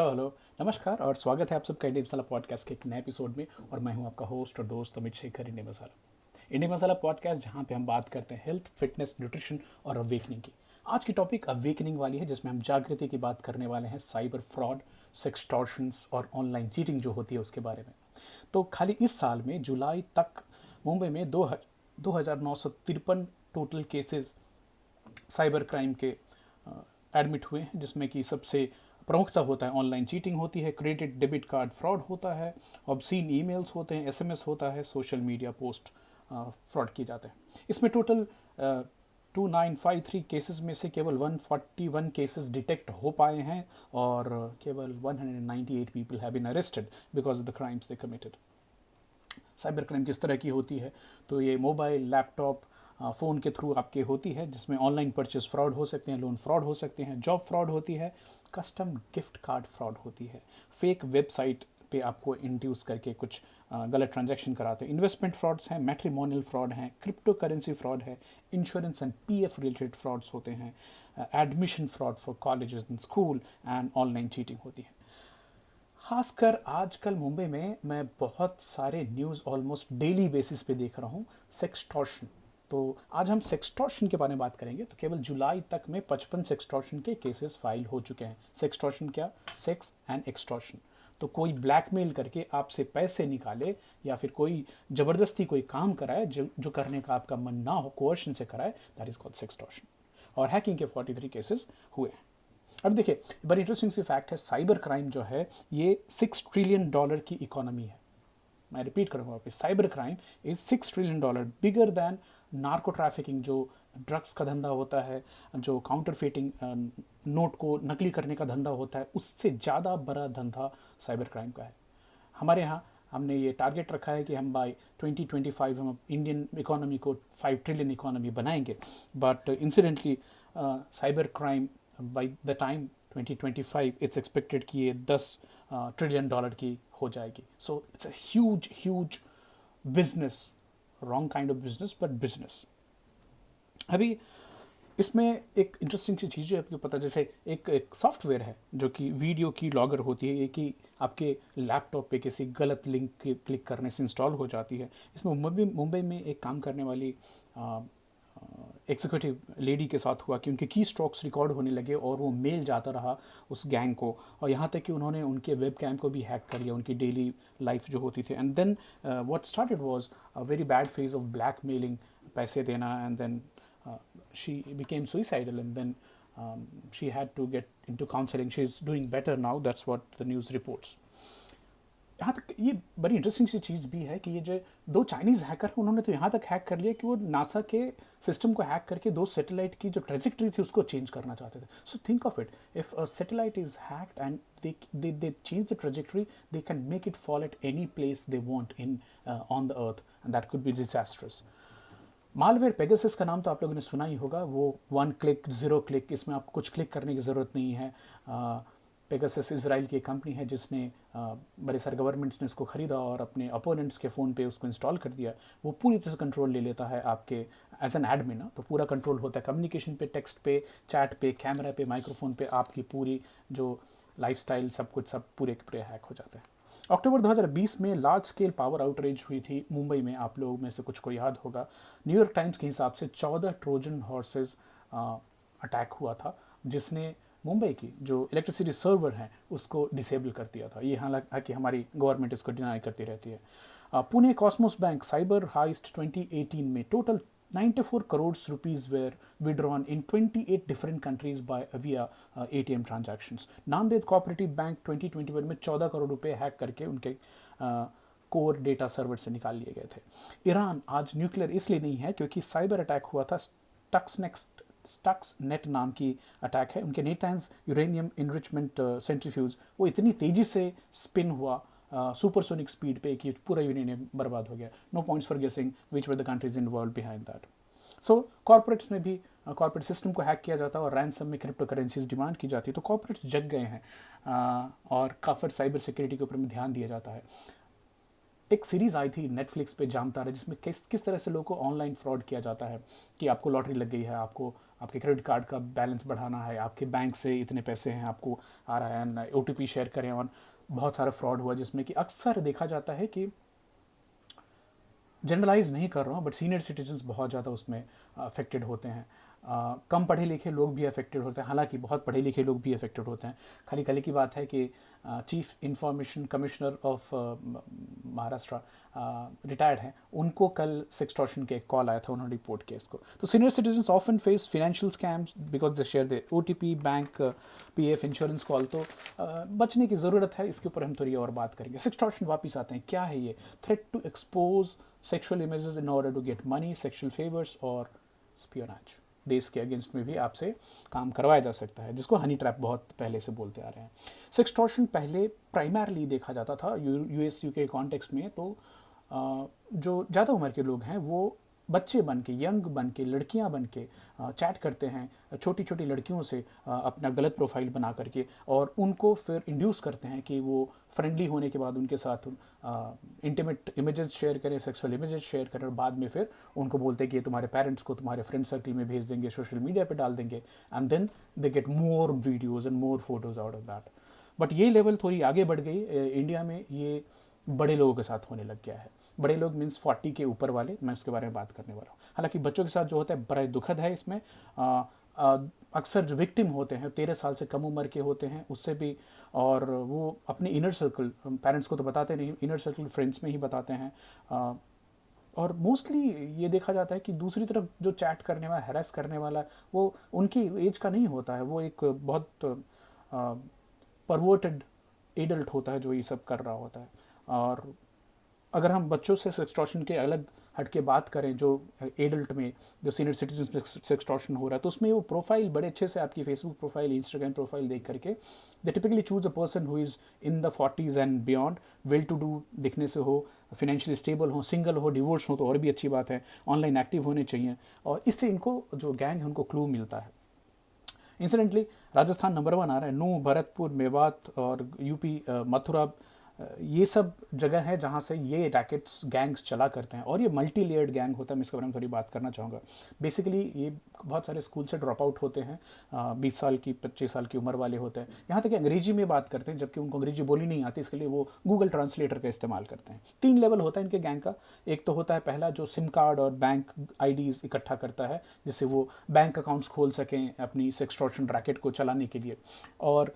Hello. नमस्कार और स्वागत है आप सबका इंडिया मसाला पॉडकास्ट के एक नए एपिसोड में। और मैं हूं आपका होस्ट और दोस्त अमित शेखर इंडिया मसाला। इंडिया मसाला पॉडकास्ट जहां पे हम बात करते हैं हेल्थ, फिटनेस, न्यूट्रिशन और अवेकनिंग की। आज की टॉपिक अवेकनिंग वाली है, जिसमें हम जागृति की बात करने वाले हैं, साइबर फ्रॉड, सेक्सटॉर्शंस और ऑनलाइन चीटिंग जो होती है उसके बारे में। तो खाली इस साल में जुलाई तक मुंबई में 2,953 टोटल केसेस साइबर क्राइम के एडमिट हुए हैं, जिसमें कि सबसे प्रमुखता होता है ऑनलाइन चीटिंग होती है, क्रेडिट डेबिट कार्ड फ्रॉड होता है, ऑब्सीन ईमेल्स होते हैं, एसएमएस होता है, सोशल मीडिया पोस्ट फ्रॉड किए जाते हैं। इसमें टोटल 2953 केसेस में से केवल 141 केसेस डिटेक्ट हो पाए हैं और केवल 198 people have been arrested because of the crimes they committed. Cyber crime किस तरह की होती है? तो ये मोबाइल, लैपटॉप, फ़ोन के थ्रू आपके होती है, जिसमें ऑनलाइन परचेस फ्रॉड हो सकते हैं, लोन फ्रॉड हो सकते हैं, जॉब फ्रॉड होती है, कस्टम गिफ्ट कार्ड फ्रॉड होती है, फेक वेबसाइट पे आपको इंड्यूस करके कुछ गलत ट्रांजैक्शन कराते हैं, इन्वेस्टमेंट फ्रॉड्स हैं, मैट्रिमोनियल फ्रॉड हैं, क्रिप्टो करेंसी फ्रॉड है, insurance and PF related frauds होते हैं, admission fraud for colleges and school and online cheating होती है। खासकर आजकल मुंबई में मैं बहुत सारे न्यूज़ ऑलमोस्ट डेली बेसिस पे देख रहा हूँ, सेक्सटॉर्शन। तो आज हम सेक्सटॉर्शन के बारे में बात करेंगे। तो केवल जुलाई तक में 55 सेक्सटॉर्शन के केसेस फाइल हो चुके हैं। सेक्सटॉर्शन क्या? Sex and extortion. तो कोई ब्लैकमेल करके आपसे पैसे निकाले या फिर कोई ज़बरदस्ती कोई काम कराए जो करने का आपका मन ना हो, कोर्शन से कराए, दैट इज़ कॉल्ड सेक्सटॉर्शन। और हैकिंग के 43 केसेस हुए हैं। अब देखिए, बड़ी इंटरेस्टिंग सी फैक्ट है, साइबर क्राइम जो है ये $6 ट्रिलियन की इकोनॉमी है। मैं रिपीट करूंगा वापस, cyber crime is $6 trillion, bigger than narco trafficking, जो ड्रग्स का धंधा होता है, जो काउंटरफेटिंग, नोट को नकली करने का धंधा होता है, उससे ज़्यादा बड़ा धंधा साइबर क्राइम का है। हमारे यहाँ हमने ये टारगेट रखा है कि हम बाय 2025 हम इंडियन इकोनॉमी को 5 ट्रिलियन इकोनॉमी बनाएंगे। But incidentally cyber crime by the time 2025 it's expected कि ये $10 ट्रिलियन की हो जाएगी। So it's a huge huge business, wrong kind of business but business. अभी इसमें एक इंटरेस्टिंग सी चीज़ है, आपको पता, जैसे एक सॉफ्टवेयर है जो कि वीडियो की लॉगर होती है, ये कि आपके लैपटॉप पे किसी गलत लिंक क्लिक करने से इंस्टॉल हो जाती है। इसमें मुंबई में एक काम करने वाली एग्जीक्यूटिव लेडी के साथ हुआ कि उनके की स्ट्रोक्स रिकॉर्ड होने लगे और वो मेल जाता रहा उस गैंग को, और यहाँ तक कि उन्होंने उनके वेब कैम को भी हैक कर लिया, उनकी डेली लाइफ जो होती थी। And then what started was a very bad phase of blackmailing, पैसे देना, and then she became suicidal, and then she had to get into counseling. She is doing better now, that's what the news reports. यहाँ तक ये बड़ी interesting सी चीज़ भी है कि ये जो दो चाइनीज़ हैकर हैं, उन्होंने तो यहाँ तक हैक कर लिया कि वो नासा के सिस्टम को हैक करके दो सैटेलाइट की जो ट्रेजेक्ट्री थी उसको चेंज करना चाहते थे। So think of it, if a satellite is hacked and they change the trajectory, they can make it fall at any place they want in on the earth, and that could be disastrous. Malware Pegasus का नाम तो आप लोगों ने सुना ही होगा। वो 1 click 0 click, इसमें आपको कुछ क्लिक करने की ज़रूरत नहीं है। पेगासस इजराइल की एक कंपनी है जिसने बड़े सारे गवर्नमेंट्स ने इसको ख़रीदा और अपने अपोनेंट्स के फ़ोन पे उसको इंस्टॉल कर दिया। वो पूरी तरह से कंट्रोल ले लेता है आपके एज एन एडमिन ना, तो पूरा कंट्रोल होता है कम्युनिकेशन पे, टेक्स्ट पे, चैट पे, कैमरा पे, माइक्रोफोन पे, आपकी पूरी जो लाइफस्टाइल सब कुछ सब पूरे के पूरे हैक हो जाता है। अक्टूबर 2020 में लार्ज स्केल पावर आउटरेज हुई थी मुंबई में, आप लोगों में से कुछ को याद होगा। न्यूयॉर्क टाइम्स के हिसाब से 14 ट्रोजन हॉर्सेस अटैक हुआ था, जिसने मुंबई की जो इलेक्ट्रिसिटी सर्वर है उसको डिसेबल कर दिया था। ये हालांकि हमारी गवर्नमेंट इसको डिनाई करती रहती है। Pune Cosmos bank cyber heist 2018 में total 94 crores rupees were withdrawn in 28 different countries by via ATM transactions. Namdev cooperative bank 2021 में 14 करोड़ रुपए हैक करके उनके कोर डेटा सर्वर से निकाल लिए गए थे। ईरान आज न्यूक्लियर इसलिए नहीं है क्योंकि साइबर अटैक हुआ था, स्टक्स नेट नाम की अटैक है। उनके नेटैंस यूरेनियम इनरिचमेंट सेंट्रीफ्यूज वो इतनी तेज़ी से स्पिन हुआ सुपरसोनिक स्पीड पे कि पूरा यूरेनियम बर्बाद हो गया। No points for guessing which were the countries involve behind that. So corporates में भी कॉर्पोरेट सिस्टम को हैक किया जाता है और रैंसम में क्रिप्टो करेंसीज डिमांड की जाती है, तो कॉर्पोरेट्स जग गए हैं और काफ़ी साइबर सिक्योरिटी के ऊपर में ध्यान दिया जाता है। एक सीरीज़ आई थी नेटफ्लिक्स पे, जामतारा, जिसमें किस तरह से लोगों को ऑनलाइन फ्रॉड किया जाता है कि आपको लॉटरी लग गई है, आपको आपके क्रेडिट कार्ड का बैलेंस बढ़ाना है, आपके बैंक से इतने पैसे हैं आपको आ रहा है, OTP शेयर करें। और बहुत सारा फ्रॉड हुआ जिसमें कि अक्सर देखा जाता है कि, जनरलाइज नहीं कर रहा हूँ, बट सीनियर सिटीजन्स बहुत ज़्यादा उसमें अफेक्टेड होते हैं। कम पढ़े लिखे लोग भी अफेक्टेड होते हैं, हालांकि बहुत पढ़े लिखे लोग भी अफेक्टेड होते हैं। खाली खाली की बात है कि chief information commissioner of Maharashtra retired हैं, उनको कल सेक्सटॉर्शन के एक कॉल आया था, उन्होंने रिपोर्ट किया इसको। तो senior citizens often face financial scams because they share the OTP, bank, PF, insurance call. तो बचने की ज़रूरत है, इसके ऊपर हम थोड़ी और बात करेंगे। सेक्सटॉर्शन वापस आते हैं, क्या है ये? Threat to expose sexual images in order to get money, sexual favours और स्पियोनाज। देश के अगेंस्ट में भी आपसे काम करवाया जा सकता है, जिसको हनी ट्रैप बहुत पहले से बोलते आ रहे हैं। सेक्सटॉर्शन पहले प्राइमरली देखा जाता था US UK कॉन्टेक्स्ट में। तो जो ज़्यादा उम्र के लोग हैं वो बच्चे बन के, यंग बन के, लड़कियां बन के चैट करते हैं छोटी छोटी लड़कियों से अपना गलत प्रोफाइल बना करके, और उनको फिर इंड्यूस करते हैं कि वो फ्रेंडली होने के बाद उनके साथ इंटीमेट इमेजेस शेयर करें, सेक्सुअल इमेजेस शेयर करें, और बाद में फिर उनको बोलते हैं कि तुम्हारे पेरेंट्स को तुम्हारे फ्रेंड सर्कल में भेज देंगे, सोशल मीडिया पे डाल देंगे, and then they get more videos and more photos out of that. But ये लेवल थोड़ी आगे बढ़ गई। इंडिया में ये बड़े लोगों के साथ होने लग गया है। बड़े लोग मीन्स 40 के ऊपर वाले, मैं उसके बारे में बात करने वाला हूँ। हालांकि बच्चों के साथ जो होता है बड़ा दुखद है इसमें। अक्सर जो विक्टिम होते हैं 13 साल से कम उम्र के होते हैं, उससे भी, और वो अपने इनर सर्कल, पेरेंट्स को तो बताते नहीं, इनर सर्कल फ्रेंड्स में ही बताते हैं। और मोस्टली ये देखा जाता है कि दूसरी तरफ जो चैट करने वाला, हैरेस करने वाला, वो उनकी एज का नहीं होता है, वो एक बहुत परवर्टेड एडल्ट होता है जो ये सब कर रहा होता है। और अगर हम बच्चों से सेक्सटॉर्शन के अलग हट के बात करें, जो एडल्ट में, जो सीनियर सिटीजन में सेक्सटॉर्शन हो रहा है, तो उसमें वो प्रोफाइल बड़े अच्छे से, आपकी फेसबुक प्रोफाइल, इंस्टाग्राम प्रोफाइल देख करके they typically choose a person who is in the 40s and beyond, well to do दिखने से हो, फाइनेंशियली स्टेबल हो, सिंगल हो, डिवोर्स हो तो और भी अच्छी बात है, ऑनलाइन एक्टिव होने चाहिए, और इससे इनको जो गैंग है उनको क्लू मिलता है। इंसिडेंटली राजस्थान नंबर 1 आ रहा है, नूह, भरतपुर, मेवात और UP मथुरा, ये सब जगह है जहाँ से ये रैकेट्स, गैंग्स चला करते हैं, और ये मल्टी लेयर्ड गैंग होता है। मैं इसके बारे में थोड़ी बात करना चाहूँगा। बेसिकली ये बहुत सारे स्कूल से ड्रॉप आउट होते हैं, 20 साल की, 25 साल की उम्र वाले होते हैं, यहाँ तक कि अंग्रेजी में बात करते हैं, जबकि उनको अंग्रेजी बोली नहीं आती, इसके लिए वो गूगल ट्रांसलेटर का इस्तेमाल करते हैं। 3 लेवल होता है इनके गैंग का। एक तो होता है पहला, जो सिम कार्ड और बैंक IDs इकट्ठा करता है, जिससे वो बैंक अकाउंट्स खोल सकें अपनी सेक्सटॉर्शन रैकेट को चलाने के लिए। और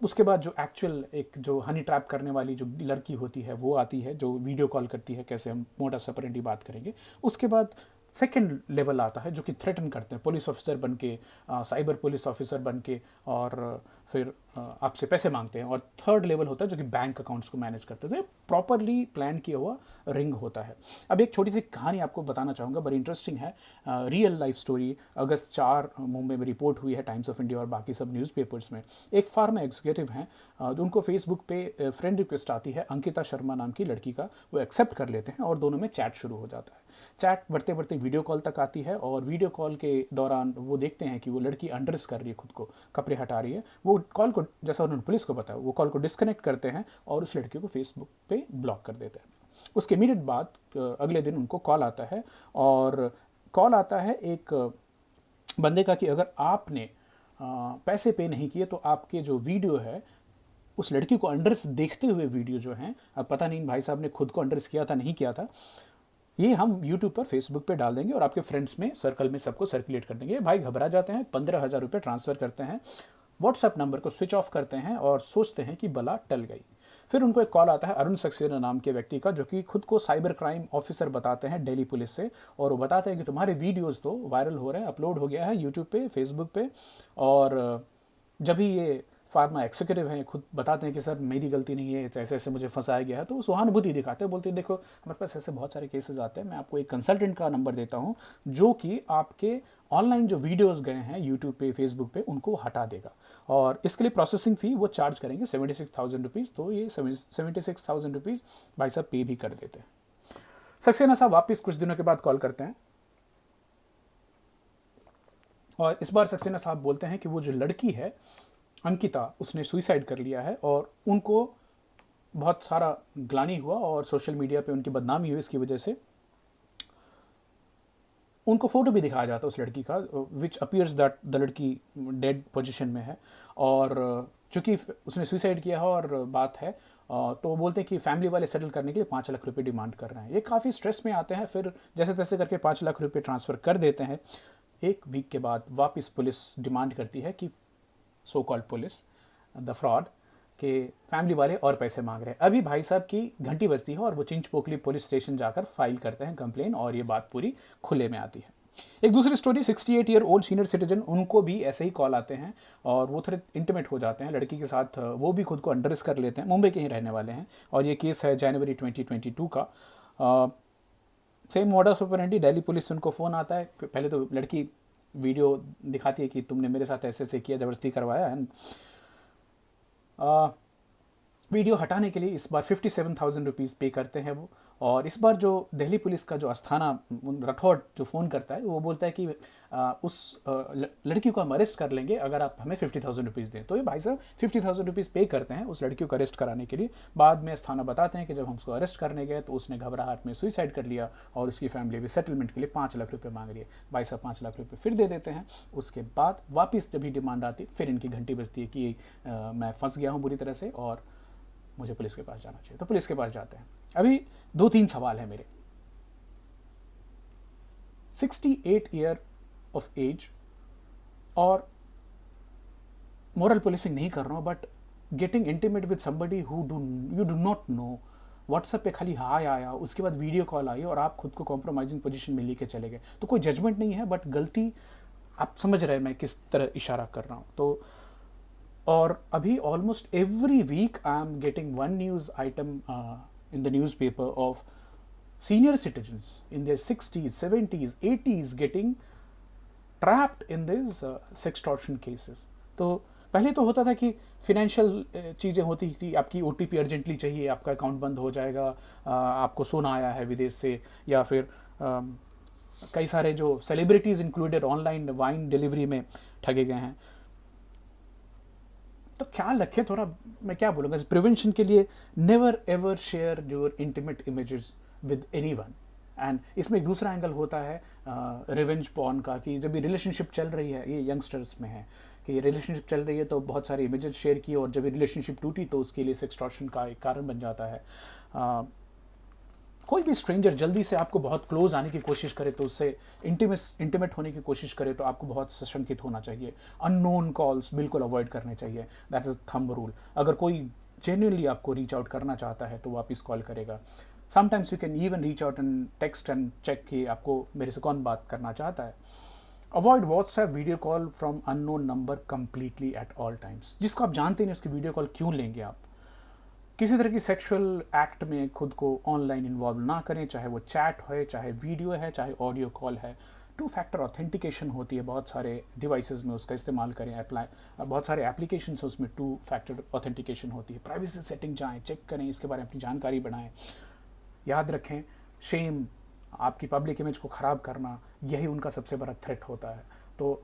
उसके बाद जो एक्चुअल एक जो हनी ट्रैप करने वाली जो लड़की होती है वो आती है, जो वीडियो कॉल करती है, कैसे हम मोटा सपरेंटली बात करेंगे। उसके बाद सेकेंड लेवल आता है जो कि थ्रेटन करते हैं, पुलिस ऑफिसर बन के, साइबर पुलिस ऑफिसर बन के, और फिर आपसे पैसे मांगते हैं। और थर्ड लेवल होता है जो कि बैंक अकाउंट्स को मैनेज करते हैं। तो प्रॉपरली प्लान किया हुआ रिंग होता है। अब एक छोटी सी कहानी आपको बताना चाहूँगा, बड़ी इंटरेस्टिंग है, रियल लाइफ स्टोरी। अगस्त 4 मुंबई में रिपोर्ट हुई है, टाइम्स ऑफ इंडिया और बाकी सब न्यूज़पेपर्स में। एक फार्मा एग्जीक्यूटिव हैं, उनको फेसबुक पे फ्रेंड रिक्वेस्ट आती है, अंकिता शर्मा नाम की लड़की का, वो एक्सेप्ट कर लेते हैं और दोनों में चैट शुरू हो जाता है। चैट बढ़ते बढ़ते वीडियो कॉल तक आती है, और वीडियो कॉल के दौरान वो देखते हैं कि वो लड़की अंडर्स कर रही है, खुद को कपड़े हटा रही है। वो कॉल को, जैसा उन्होंने पुलिस को बताया, वो कॉल को डिस्कनेक्ट करते हैं और उस लड़की को फेसबुक पे ब्लॉक कर देते हैं। उसके इमीडिएट बाद अगले दिन उनको कॉल आता है, और कॉल आता है एक बंदे का कि अगर आपने पैसे पे नहीं किए तो आपके जो वीडियो है, उस लड़की को अंडर्स देखते हुए वीडियो जो हैं, अब पता नहीं भाई साहब ने खुद को अंडर्स किया था नहीं किया था, ये हम यूट्यूब पर, फेसबुक पे डाल देंगे और आपके फ्रेंड्स में, सर्कल में सबको सर्कुलेट कर देंगे। भाई घबरा जाते हैं, 15,000 रुपये ट्रांसफ़र करते हैं, व्हाट्सएप नंबर को स्विच ऑफ करते हैं और सोचते हैं कि बला टल गई। फिर उनको एक कॉल आता है अरुण सक्सेना नाम के व्यक्ति का, जो कि खुद को साइबर क्राइम ऑफिसर बताते हैं दिल्ली पुलिस से, और वो बताते हैं कि तुम्हारे वीडियोस तो वायरल हो रहे हैं, अपलोड हो गया है यूट्यूब पे, फेसबुक पे। और जब भी ये फार्मा एग्जीक्यूटिव हैं खुद बताते हैं कि सर मेरी गलती नहीं है, तो ऐसे ऐसे मुझे फंसाया गया है, तो सहानुभूति दिखाते हैं, बोलते हैं देखो हमारे पास ऐसे बहुत सारे केसेस आते हैं, मैं आपको एक कंसल्टेंट का नंबर देता हूँ जो कि आपके ऑनलाइन जो वीडियोस गए हैं यूट्यूब पे, फेसबुक पे, उनको हटा देगा, और इसके लिए प्रोसेसिंग फ़ी वो चार्ज करेंगे 76,000 रुपीज़। तो ये 76,000 रुपीज़ भाई साहब पे भी कर देते हैं। सक्सेना साहब वापस कुछ दिनों के बाद कॉल करते हैं, और इस बार सक्सेना साहब बोलते हैं कि वो जो लड़की है अंकिता, उसने सुइसाइड कर लिया है, और उनको बहुत सारा ग्लानि हुआ और सोशल मीडिया पे उनकी बदनामी हुई इसकी वजह से। उनको फ़ोटो भी दिखाया जाता है उस लड़की का, विच अपीयर्स दैट द लड़की डेड पोजीशन में है, और चूँकि उसने सुसाइड किया है और बात है, तो वो बोलते हैं कि फैमिली वाले सेटल करने के लिए 5 लाख रुपए डिमांड कर रहे हैं। ये काफ़ी स्ट्रेस में आते हैं, फिर जैसे तैसे करके 5 लाख रुपए ट्रांसफ़र कर देते हैं। एक वीक के बाद वापस पुलिस डिमांड करती है कि so called police, the fraud, के फैमिली वाले और पैसे मांग रहे हैं। अभी भाई साहब की घंटी बजती है और वो चिंचपोकली पुलिस स्टेशन जाकर फाइल करते हैं कंप्लेन, और ये बात पूरी खुले में आती है। एक दूसरी story, 68 year old senior citizen, उनको भी ऐसे ही कॉल आते हैं और वो थोड़े इंटीमेट हो जाते हैं लड़की के साथ, वो भी खुद को अंडरस कर लेते हैं। मुंबई के ही रहने वाले हैं और ये केस है जनवरी 2022 का। Same modus operandi, Delhi police से उनको फ़ोन आता है। पहले तो लड़की वीडियो दिखाती है कि तुमने मेरे साथ ऐसे ऐसे किया, ज़बरदस्ती करवाया, एंड वीडियो हटाने के लिए इस बार 57,000 रुपीज़ पे करते हैं वो। और इस बार जो दिल्ली पुलिस का जो अस्थाना राठौड़ जो फ़ोन करता है, वो बोलता है कि उस लड़की को हम अरेस्ट कर लेंगे अगर आप हमें 50,000 रुपीज़ दें। तो ये भाई साहब 50,000 रुपीज़ पे करते हैं उस लड़की को अरेस्ट कराने के लिए। बाद में अस्थाना बताते हैं कि जब हम उसको अरेस्ट करने गए तो उसने घबराहट में सुसाइड कर लिया और उसकी फैमिली भी सेटलमेंट के लिए 5 लाख रुपये मांग रही है। भाई साहब 5 लाख रुपये फिर दे देते हैं। उसके बाद वापस जब भी डिमांड आती फिर इनकी घंटी बजती है कि मैं फंस गया हूँ बुरी तरह से और मुझे पुलिस के पास जाना चाहिए। तो पुलिस के पास जाते हैं। अभी 2-3 सवाल है मेरे। 68 ईयर ऑफ एज, और मोरल पुलिसिंग नहीं कर रहा हूँ, but getting intimate with somebody who you do not know, WhatsApp पे खाली हाय आया, उसके बाद वीडियो कॉल आई और आप खुद को कॉम्प्रोमाइजिंग पोजीशन में लेके चले गए। तो कोई जजमेंट नहीं है, बट गलती, आप समझ रहे हैं मैं किस तरह इशारा कर रहा हूँ। तो और अभी almost every week I am getting one news item in the newspaper of senior citizens in their 60s, 70s, 80s getting trapped in this sextortion cases. तो पहले तो होता था कि फिनेंशियल चीज़ें होती थी, आपकी OTP अर्जेंटली चाहिए, आपका अकाउंट बंद हो जाएगा, आपको सोना आया है विदेश से, या फिर कई सारे जो celebrities included online wine delivery में ठगे गए हैं। तो ख्याल रखें थोड़ा, मैं क्या बोलूँगा प्रिवेंशन के लिए, never ever share your intimate images with anyone. And इसमें एक दूसरा एंगल होता है रिवेंज पॉर्न का, कि जब ये रिलेशनशिप चल रही है, ये यंगस्टर्स में है कि रिलेशनशिप चल रही है तो बहुत सारी इमेजेस शेयर की, और जब ये रिलेशनशिप टूटी तो उसके लिए सेक्सटॉर्शन का एक कारण बन जाता है। कोई भी स्ट्रेंजर जल्दी से आपको बहुत क्लोज आने की कोशिश करे तो उससे इंटीमेट होने की कोशिश करे तो आपको बहुत सशंकित होना चाहिए। अननोन कॉल्स बिल्कुल अवॉइड करने चाहिए, दैट्स अ थंब रूल। अगर कोई जेन्युइनली आपको रीच आउट करना चाहता है तो वापस कॉल करेगा। Sometimes you can even reach out and text and check कि आपको मेरे से कौन बात करना चाहता है। Avoid WhatsApp video call from unknown number completely at all times. जिसको आप जानते नहीं उसकी वीडियो कॉल क्यों लेंगे आप। किसी तरह की सेक्सुअल एक्ट में खुद को ऑनलाइन इन्वॉल्व ना करें, चाहे वो चैट है, चाहे वीडियो है, चाहे ऑडियो कॉल है। 2 फैक्टर ऑथेंटिकेशन होती है, बहुत सारे डिवाइसेस में उसका इस्तेमाल करें। बहुत सारे एप्लीकेशन है उसमें 2 फैक्टर ऑथेंटिकेशन होती है। प्राइवेसी सेटिंग जाएँ, चेक करें, इसके बारे में अपनी जानकारी बढ़ाएं। याद रखें, शेम, आपकी पब्लिक इमेज को ख़राब करना, यही उनका सबसे बड़ा थ्रेट होता है। तो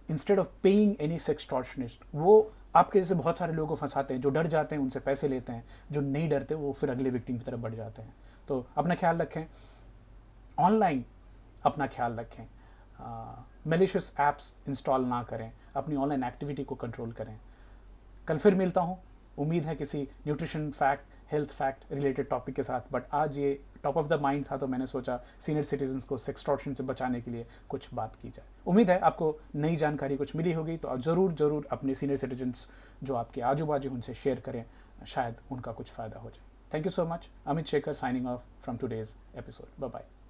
इंस्टेड ऑफ पेइंग एनी सेक्सटॉर्शनिस्ट, वो आपके जैसे बहुत सारे लोगों को फंसाते हैं, जो डर जाते हैं उनसे पैसे लेते हैं, जो नहीं डरते वो फिर अगले विक्टिम की तरफ बढ़ जाते हैं। तो अपना ख्याल रखें, ऑनलाइन अपना ख्याल रखें, मैलिशियस ऐप्स इंस्टॉल ना करें, अपनी ऑनलाइन एक्टिविटी को कंट्रोल करें। कल फिर मिलता हूँ, उम्मीद है किसी nutrition fact, health fact related topic के साथ। बट आज ये टॉप ऑफ द माइंड था तो मैंने सोचा सीनियर सिटीजन्स को सेक्सटॉर्शन से बचाने के लिए कुछ बात की जाए। उम्मीद है आपको नई जानकारी कुछ मिली होगी, तो ज़रूर अपने सीनियर सिटीजन्स जो आपके आजू बाजू उनसे शेयर करें, शायद उनका कुछ फ़ायदा हो जाए। Thank you so much. Amit Shekhar signing off from today's episode. Bye bye.